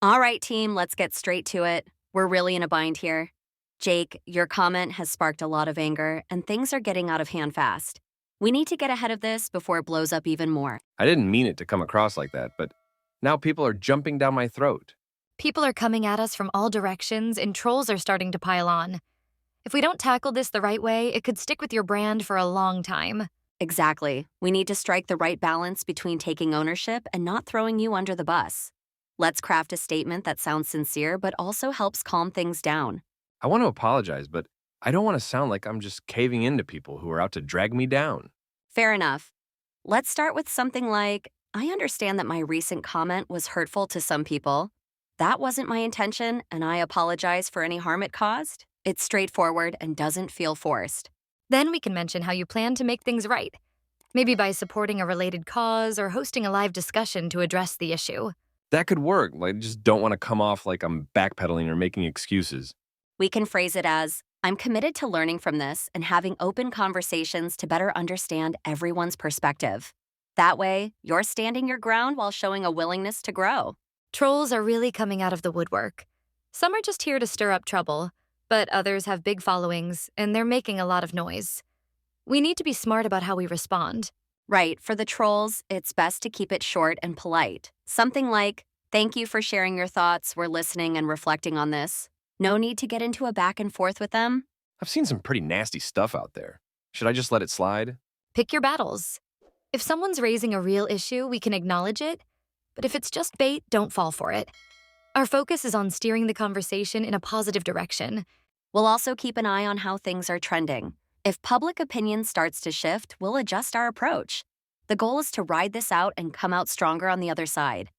All right, team, let's get straight to it. We're really in a bind here. Jake, your comment has sparked a lot of anger, and things are getting out of hand fast. We need to get ahead of this before it blows up even more. I didn't mean it to come across like that, but now people are jumping down my throat. People are coming at us from all directions, and trolls are starting to pile on. If we don't tackle this the right way, it could stick with your brand for a long time. Exactly. We need to strike the right balance between taking ownership and not throwing you under the bus. Let's craft a statement that sounds sincere but also helps calm things down. I want to apologize, but I don't want to sound like I'm just caving into people who are out to drag me down. Fair enough. Let's start with something like, I understand that my recent comment was hurtful to some people. That wasn't my intention, and I apologize for any harm it caused. It's straightforward and doesn't feel forced. Then we can mention how you plan to make things right, maybe by supporting a related cause or hosting a live discussion to address the issue. That could work. I just don't want to come off like I'm backpedaling or making excuses. We can phrase it as, I'm committed to learning from this and having open conversations to better understand everyone's perspective. That way, you're standing your ground while showing a willingness to grow. Trolls are really coming out of the woodwork. Some are just here to stir up trouble, but others have big followings, and they're making a lot of noise. We need to be smart about how we respond. Right, for the trolls, it's best to keep it short and polite. Something like, thank you for sharing your thoughts, we're listening and reflecting on this. No need to get into a back and forth with them. I've seen some pretty nasty stuff out there. Should I just let it slide? Pick your battles. If someone's raising a real issue, we can acknowledge it, but if it's just bait, don't fall for it. Our focus is on steering the conversation in a positive direction. We'll also keep an eye on how things are trending. If public opinion starts to shift, we'll adjust our approach. The goal is to ride this out and come out stronger on the other side.